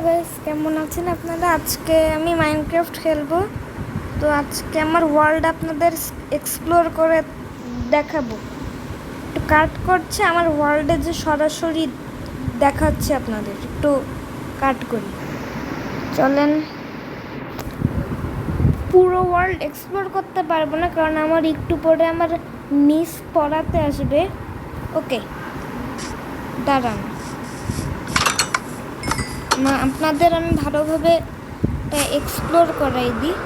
Guys, কেমন আছেন আপনারা? আজকে আমি মাইনক্রাফট খেলবো। তো আজকে আমার ওয়ার্ল্ড আপনাদের এক্সপ্লোর করে দেখাবো। একটু কাট করছে আমার ওয়ার্ল্ডে, যে সরাসরি দেখাচ্ছে আপনাদের। একটু কাট করি, চলেন। পুরো ওয়ার্ল্ড এক্সপ্লোর করতে পারবো না, কারণ আমার একটু পরে আমার মিস পড়াতে আসবে। ওকে, দাঁড়ান, আপনাদের আমি ভালোভাবে এক্সপ্লোর করাই দিই।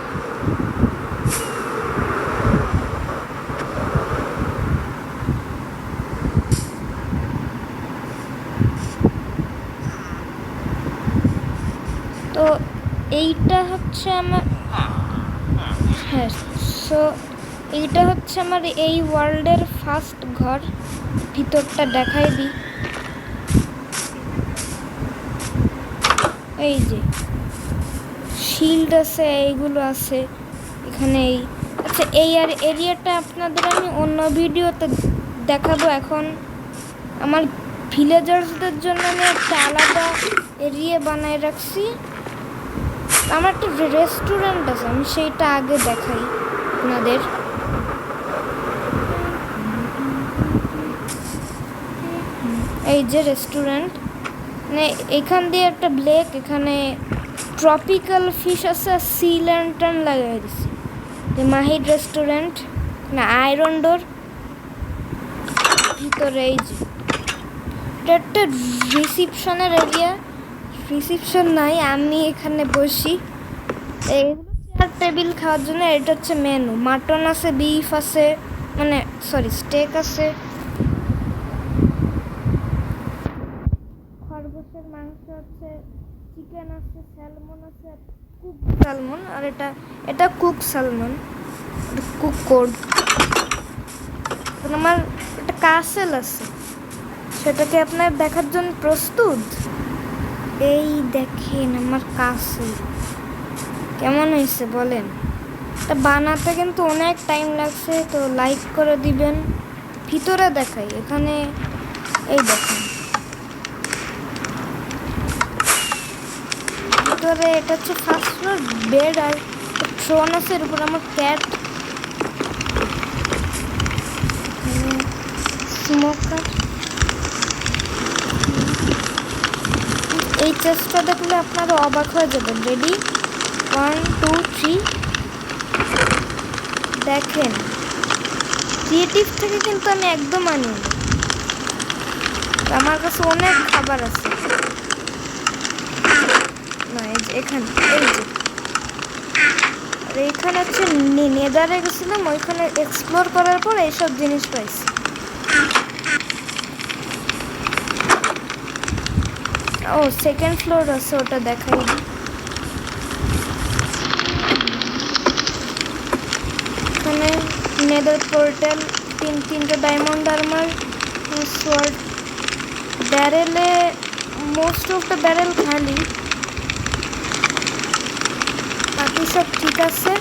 তো এইটা হচ্ছে আমার, হ্যাঁ, সো এইটা হচ্ছে আমার এই ওয়ার্ল্ডের ফার্স্ট ঘর। ভিতরটা দেখাই দিই। এই যে শিল্ড আছে, এইগুলো আছে এখানে। আচ্ছা, এই আর এরিয়াটা আপনাদের আমি অন্য ভিডিওতে দেখাবো। এখন আমার ভিলেজার্সদের জন্য আমি একটা আলাদা এরিয়া বানায় রাখছি। আমার একটা রেস্টুরেন্ট আছে, আমি সেইটা আগে দেখাই আপনাদের। এই যে রেস্টুরেন্ট, মানে এখান দিয়ে একটা ব্লেক, এখানে ট্রপিক্যাল ফিশ আছে, সি ল্যান্টার্ন লাগিয়ে দিছি। মাহির রেস্টুরেন্ট, না আয়রন ডোর ভিতরে। এই যে এটা একটা রিসিপশনের এরিয়া। রিসিপশন নাই, আমি এখানে বসি। এইগুলো চেয়ার টেবিল খাওয়ার জন্য। এটা হচ্ছে মেনু। মাটন আছে, বিফ আছে, মানে সরি স্টেক আছে, খরগোশের মাংস আছে, চিকেন আছে, স্যালমন আছে, কুক স্যালমন। আর এটা কুক স্যালমন, কুক কোড। আমার একটা কাসেল আছে, সেটাকে আপনার দেখার জন্য প্রস্তুত? এই দেখেন আমার কাসেল কেমন হয়েছে বলেন। এটা বানাতে কিন্তু অনেক টাইম লাগছে, তো লাইক করে দিবেন। ভিতরে দেখাই, এখানে এই দেখেন ভিতরে। এটা হচ্ছে ফার্স্ট ফ্লোর, বেড আর থ্রোন আছে। এর উপর আমার ক্যাট, স্মোকার। এই চেষ্টা দেখলে আপনারা অবাক হয়ে যাবেন। রেডি, 1 2 3। দেখেন, ক্রিয়েটিভ থেকে কিন্তু আমি একদম আনি, আমার কাছে অনেক খাবার আছে। না, এই যে এখানে, এই যে এইখানে হচ্ছে নেদারে গেছিলাম, ওইখানে এক্সপ্লোর করার পর এইসব জিনিস পাইছি। ও সেকেন্ড ফ্লোর আছে, ওটা দেখাই। এখানে নেদার পোর্টাল, তিনটে ডায়মন্ড আর্মার, সোয়ার্ড। ব্যারেলে মোস্ট অফ দ্য ব্যারেল খালি, বাকি সব ঠিক আছে।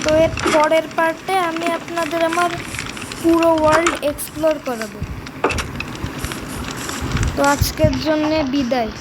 তো এর পরের পার্টে আমি আপনাদের আমার পুরো ওয়ার্ল্ড এক্সপ্লোর করাবো। তো আজকের জন্যে বিদায়।